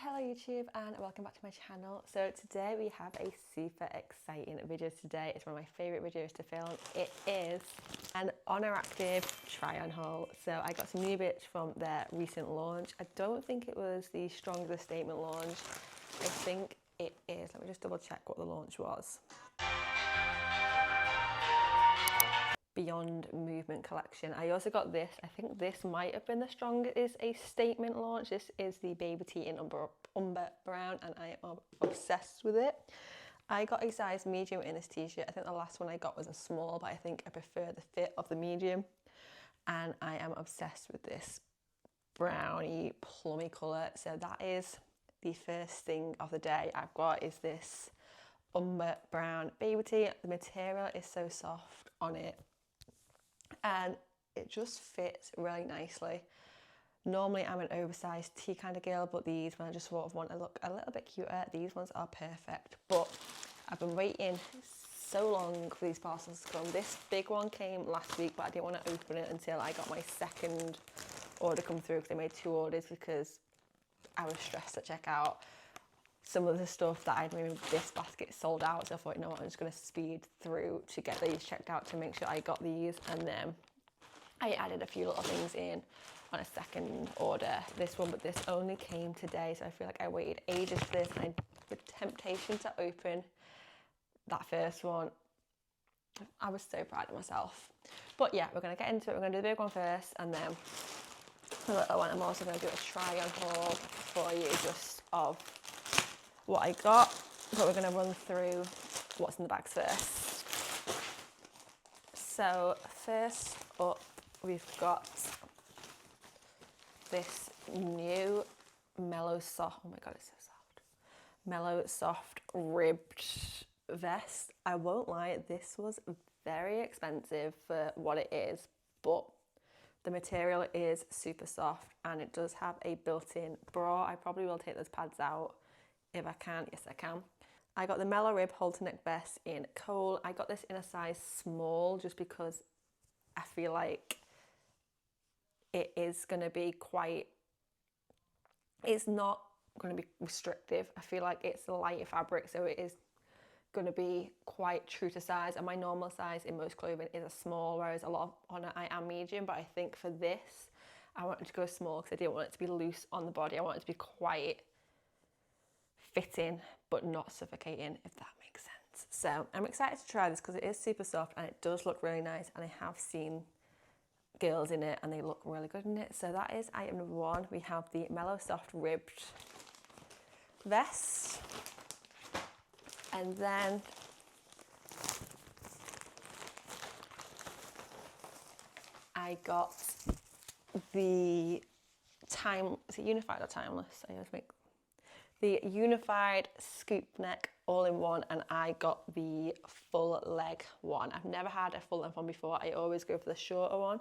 Hello YouTube and welcome back to my channel. So today we have a super exciting video today. It's one of my favourite videos to film. It is an Oner Active try on haul. So I got some new bits from their recent launch. I don't think it was the strongest statement launch. I think it is. Let me just double check what the launch was. Beyond Movement collection. I also got this. I think this might have been the strongest. Is a statement launch. This is the Baby Tee in Umber Brown and I am obsessed with it. I got a size medium in this t-shirt. I think the last one I got was a small, but I think I prefer the fit of the medium. And I am obsessed with this browny plummy colour. So that is the first thing of the day I've got is this Umber Brown Baby Tee. The material is so soft on it and it just fits really nicely. Normally I'm an oversized tee kind of girl, but these, when I just sort of want to look a little bit cuter, these ones are perfect. But I've been waiting so long for these parcels to come. This big one came last week, but I didn't want to open it until I got my second order come through, because I made 2 orders because I was stressed at checkout. Some of the stuff that I'd made in this basket sold out, so I thought, you know what, I'm just going to speed through to get these checked out to make sure I got these, and then I added a few little things in on a second order. This one, but this only came today, so I feel like I waited ages for this, and the temptation to open that first one, I was so proud of myself. But yeah, we're going to get into it. We're going to do the big one first, and then the little one. I'm also going to do a try on haul for you just of what I got, but we're going to run through what's in the bags first. So first up, we've got this new Mellow Soft, oh my god, it's so soft, Mellow Soft ribbed vest. I won't lie, this was very expensive for what it is, but the material is super soft and it does have a built-in bra. I probably will take those pads out if I can. Yes, I can. I got the Mellow Rib halter neck vest in coal. I got this in a size small just because I feel like it is going to be quite, it's not going to be restrictive. I feel like it's a lighter fabric, so it is going to be quite true to size, and my normal size in most clothing is a small, whereas a lot of on it I am medium, but I think for this I wanted to go small because I didn't want it to be loose on the body. I wanted it to be quite fitting but not suffocating, if that makes sense. So I'm excited to try this because it is super soft and it does look really nice, and I have seen girls in it and they look really good in it. So that is item number 1. We have the Mellow Soft ribbed vest, and then I got the is it unified or timeless? I always make the unified scoop neck all-in-one, and I got the full leg one. I've never had a full length one before. I always go for the shorter one,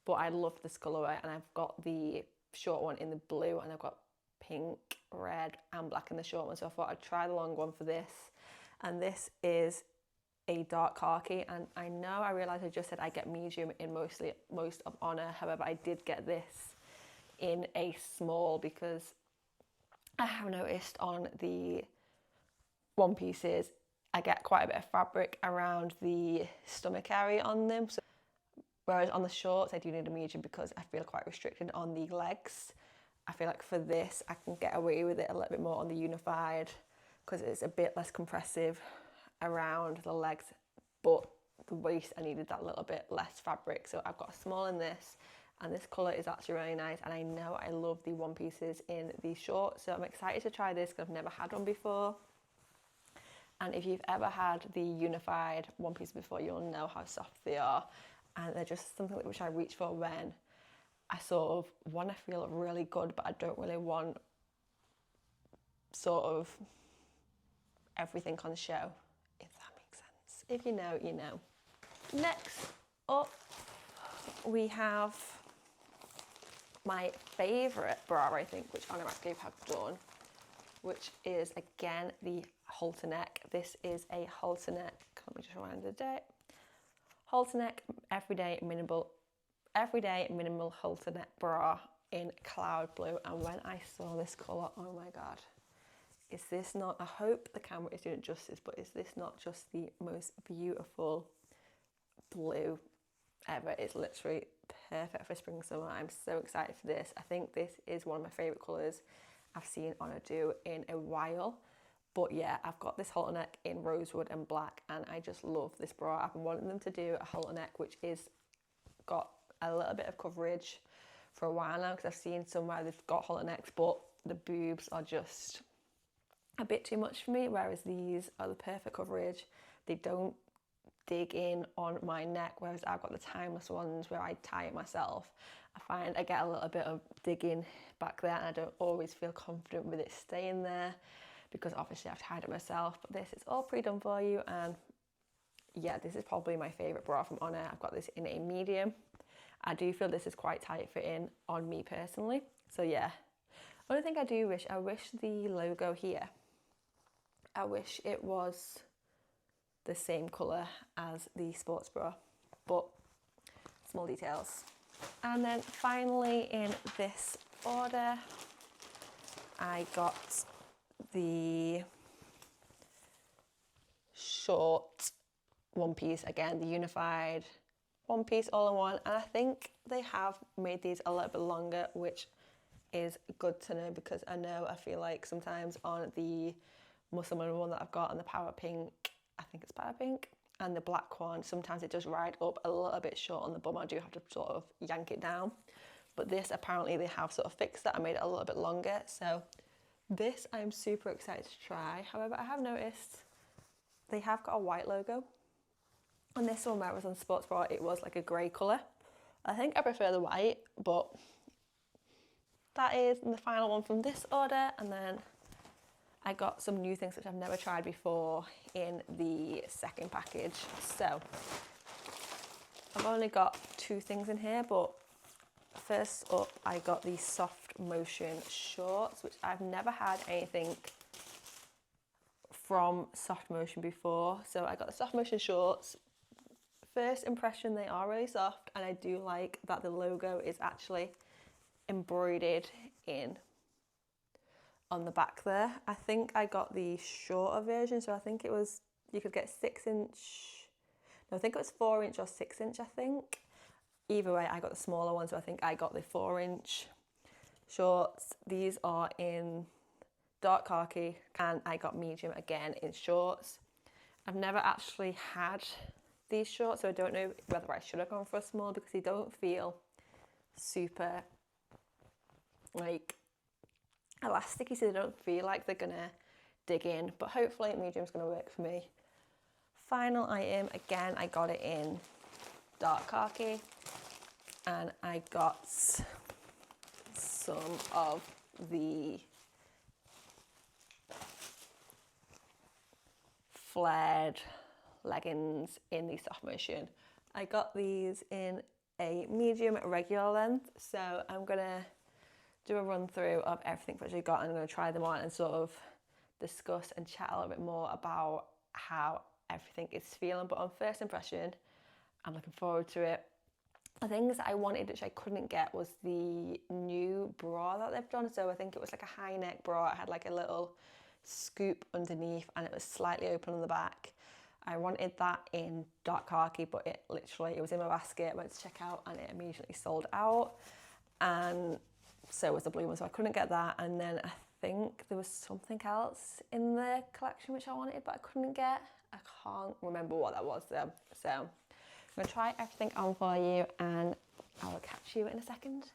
but I love this colourway, and I've got the short one in the blue, and I've got pink, red and black in the short one, so I thought I'd try the long one for this. And this is a dark khaki, and I know I realised I just said I get medium in most of Oner, however I did get this in a small because I have noticed on the one pieces I get quite a bit of fabric around the stomach area on them, so whereas on the shorts I do need a medium because I feel quite restricted on the legs. I feel like for this I can get away with it a little bit more on the unified because it's a bit less compressive around the legs, but the waist I needed that little bit less fabric, so I've got a small in this, and this colour is actually really nice, and I know I love the one pieces in these shorts, so I'm excited to try this because I've never had one before. And if you've ever had the unified one piece before, you'll know how soft they are, and they're just something which I reach for when I sort of want to feel really good, but I don't really want sort of everything on show, if that makes sense. If you know, you know. Next up, we have my favourite bra, I think, which Oner Active have done, which is again the halter neck. This is a halter neck, let me just rewind the date. Halter neck everyday minimal halter neck bra. in cloud blue, and when I saw this colour, oh my god, is this not, I hope the camera is doing it justice, but is this not just the most beautiful blue ever? It's literally perfect for spring summer. I'm so excited for this. I think this is one of my favourite colours I've seen Oner do in a while. But yeah, I've got this halter neck in rosewood and black, and I just love this bra. I've been wanting them to do a halter neck which is got a little bit of coverage for a while now, because I've seen somewhere they've got halter necks but the boobs are just a bit too much for me, whereas these are the perfect coverage. They don't dig in on my neck, whereas I've got the timeless ones where I tie it myself. I find I get a little bit of digging back there, and I don't always feel confident with it staying there, because obviously I've tied it myself. But this is all pre-done for you, and yeah, this is probably my favourite bra from Oner. I've got this in a medium. I do feel this is quite tight fitting on me personally, so yeah. Only thing I do wish, I wish the logo here, I wish it was the same colour as the sports bra, but small details. And then finally in this order, I got the short one piece, again the unified one piece all in one, and I think they have made these a little bit longer, which is good to know, because I feel like sometimes on the Muslim one that I've got and the Power Pink, I think it's Power Pink, and the black one, sometimes it does ride up a little bit short on the bum. I do have to sort of yank it down, but this apparently they have sort of fixed that and made it a little bit longer, so this I'm super excited to try. However, I have noticed they have got a white logo. On this one where it was on sports bra, it was like a grey colour. I think I prefer the white, but that is the final one from this order. And then I got some new things which I've never tried before in the second package. So I've only got 2 things in here, but first up I got these soft motion shorts, which I've never had anything from soft motion before. So I got the soft motion shorts. First impression, they are really soft, and I do like that the logo is actually embroidered in on the back there. I think I got the shorter version, so I think it was, you could get 6-inch, no, I think it was 4-inch or 6-inch, I think. Either way, I got the smaller one, so I think I got the 4-inch shorts. These are in dark khaki, and I got medium again in shorts. I've never actually had these shorts, so I don't know whether I should have gone for a small, because they don't feel super like elasticy, so they don't feel like they're gonna dig in, but hopefully medium's gonna work for me. Final item, again I got it in dark khaki, and I got some of the flared leggings in the soft motion. I got these in a medium regular length, so I'm gonna do a run through of everything that I got. I'm gonna try them on and sort of discuss and chat a little bit more about how everything is feeling. But on first impression, I'm looking forward to it. The things that I wanted which I couldn't get was the new bra that they've done. So I think it was like a high neck bra. It had like a little scoop underneath, and it was slightly open on the back. I wanted that in dark khaki, but it was in my basket. I went to check out and it immediately sold out, and so was the blue one, so I couldn't get that. And then I think there was something else in the collection which I wanted but I couldn't get. I can't remember what that was though. So I'm gonna try everything on for you, and I will catch you in a second.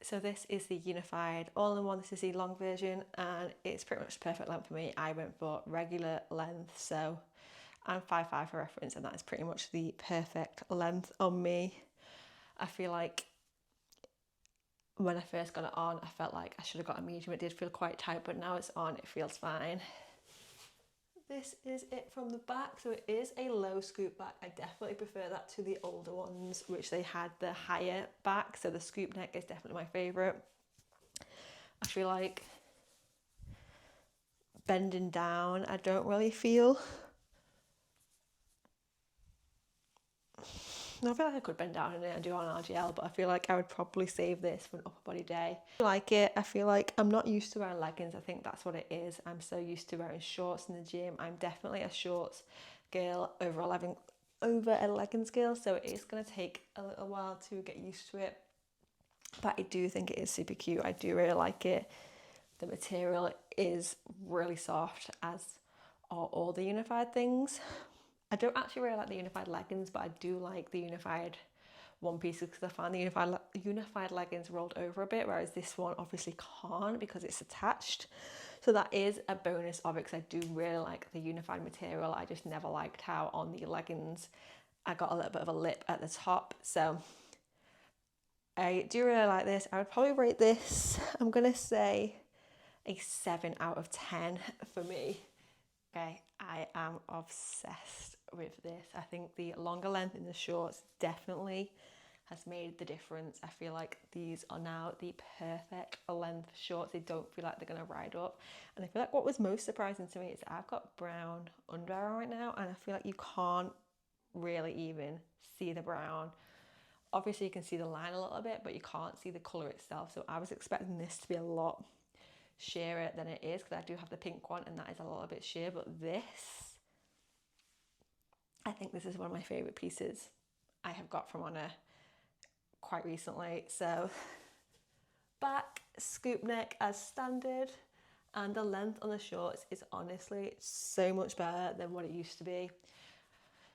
So this is the unified all-in-one. This is the long version, and it's pretty much the perfect length for me. I went for regular length, so I'm 5'5" for reference, and that is pretty much the perfect length on me. I feel like when I first got it on, I felt like I should have got a medium. It did feel quite tight, but now it's on, it feels fine. This is it from the back. So it is a low scoop back. I definitely prefer that to the older ones, which they had the higher back. So the scoop neck is definitely my favourite. I feel like bending down, I don't really feel I feel like I could bend down in it and do an RGL, but I feel like I would probably save this for an upper body day. I like it. I feel like I'm not used to wearing leggings. I think that's what it is. I'm so used to wearing shorts in the gym. I'm definitely a shorts girl over a leggings girl, so it is going to take a little while to get used to it. But I do think it is super cute. I do really like it. The material is really soft, as are all the unified things. I don't actually really like the unified leggings, but I do like the unified one pieces because I find the unified leggings rolled over a bit, whereas this one obviously can't because it's attached. So that is a bonus of it, because I do really like the unified material. I just never liked how on the leggings I got a little bit of a lip at the top. So I do really like this. I would probably rate this, I'm gonna say a 7 out of 10 for me. Okay, I am obsessed with this. I think the longer length in the shorts definitely has made the difference. I feel like these are now the perfect length shorts. They don't feel like they're gonna ride up. And I feel like what was most surprising to me is I've got brown underwear right now, and I feel like you can't really even see the brown. Obviously you can see the line a little bit, but you can't see the colour itself. So I was expecting this to be a lot sheerer than it is, because I do have the pink one and that is a little bit sheer, but this, I think this is one of my favourite pieces I have got from Oner quite recently. So back, scoop neck as standard, and the length on the shorts is honestly so much better than what it used to be.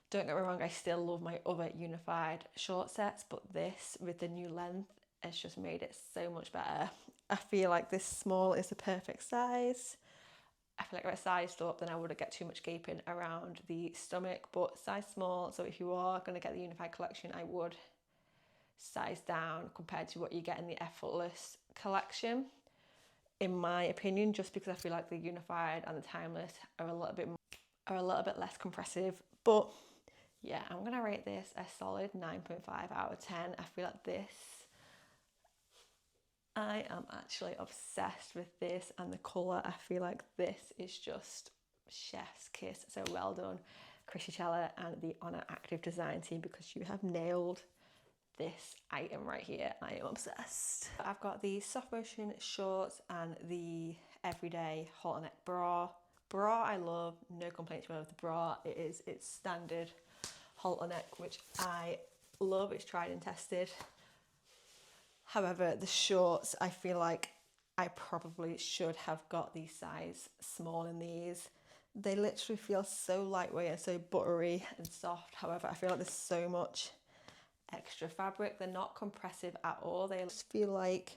Don't get me wrong, I still love my other unified short sets, but this with the new length has just made it so much better. I feel like this small is the perfect size. I feel like if I sized up, then I wouldn't get too much gaping around the stomach, but size small. So if you are going to get the unified collection, I would size down compared to what you get in the effortless collection, in my opinion, just because I feel like the unified and the timeless are a little bit less compressive. But yeah, I'm gonna rate this a solid 9.5 out of 10. I feel like this, I am actually obsessed with this, and the colour, I feel like this is just chef's kiss. So well done, Chrissy Chella and the Oner Active Design team, because you have nailed this item right here. I am obsessed. I've got the soft motion shorts and the everyday halter neck bra. Bra I love, no complaints with the bra. It's standard halter neck, which I love. It's tried and tested. However, the shorts, I feel like I probably should have got the size small in these. They literally feel so lightweight and so buttery and soft. However, I feel like there's so much extra fabric. They're not compressive at all. They just feel like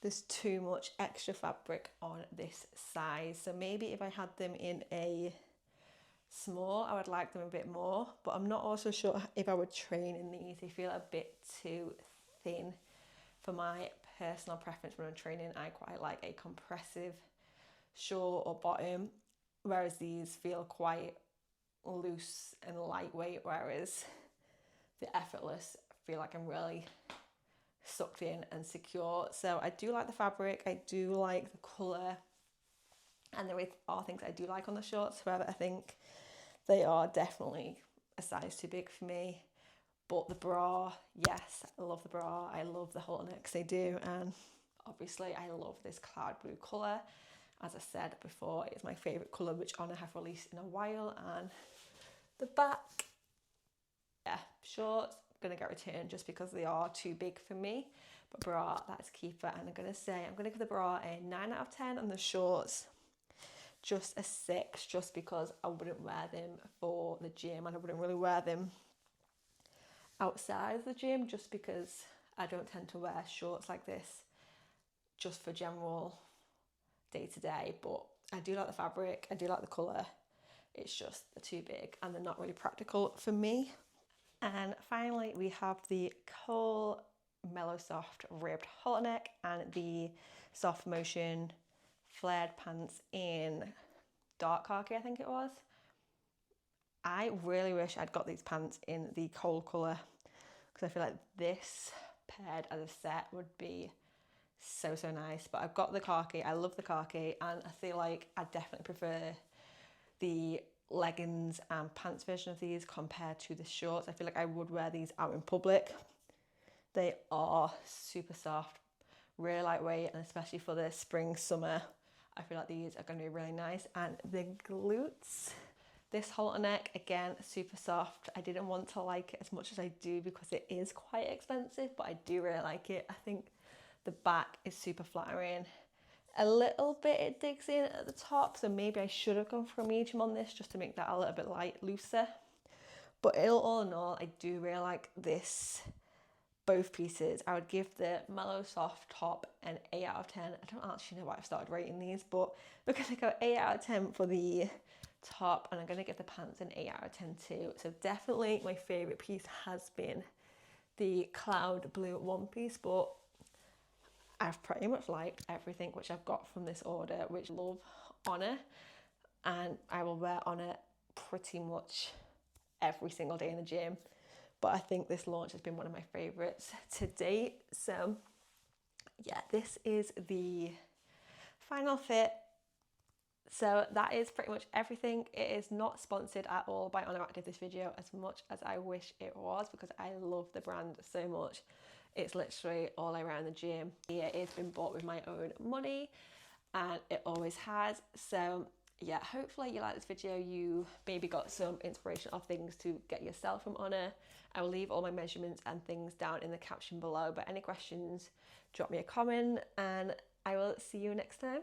there's too much extra fabric on this size. So maybe if I had them in a small, I would like them a bit more, but I'm not also sure if I would train in these. They feel a bit too thin for my personal preference when I'm training. I quite like a compressive short or bottom, whereas these feel quite loose and lightweight, whereas the effortless feel like I'm really sucked in and secure. So I do like the fabric, I do like the colour, and there are things I do like on the shorts. However, I think they are definitely a size too big for me. But the bra, yes, I love the bra. I love the halter necks they do, and obviously I love this cloud blue colour. As I said before, it's my favourite colour, which Oner have released in a while. And the back, yeah, shorts, gonna get returned just because they are too big for me. But bra, that's keeper, and I'm gonna give the bra a 9 out of 10, and the shorts just a 6, just because I wouldn't wear them for the gym, and I wouldn't really wear them outside of the gym, just because I don't tend to wear shorts like this just for general day-to-day. But I do like the fabric, I do like the colour. It's just they're too big and they're not really practical for me. And finally, we have the Cole Mellow Soft ribbed halter neck and the soft motion flared pants in dark khaki, I think it was. I really wish I'd got these pants in the Cole colour, because I feel like this paired as a set would be so nice. But I've got the khaki, I love the khaki, and I feel like I definitely prefer the leggings and pants version of these compared to the shorts. I feel like I would wear these out in public. They are super soft, really lightweight, and especially for the spring, summer, I feel like these are going to be really nice. And the glutes, this halter neck, again, super soft. I didn't want to like it as much as I do because it is quite expensive, but I do really like it. I think the back is super flattering. A little bit it digs in at the top, so maybe I should have gone for a medium on this just to make that a little bit looser. But all in all, I do really like this, both pieces. I would give the mellow soft top an 8 out of 10. I don't actually know why I've started rating these, but we're going to go 8 out of 10 for the top, and I'm going to give the pants an 8 out of 10 too. So definitely my favourite piece has been the cloud blue one piece, but I've pretty much liked everything which I've got from this order, which I love Oner, and I will wear Oner pretty much every single day in the gym. But I think this launch has been one of my favourites to date. So yeah, this is the final fit. So that is pretty much everything. It is not sponsored at all by Oner Active, this video, as much as I wish it was, because I love the brand so much. It's literally all around the gym. Yeah, it's been bought with my own money, and it always has. So yeah, hopefully you like this video. You maybe got some inspiration of things to get yourself from Oner. I will leave all my measurements and things down in the caption below, but any questions, drop me a comment, and I will see you next time.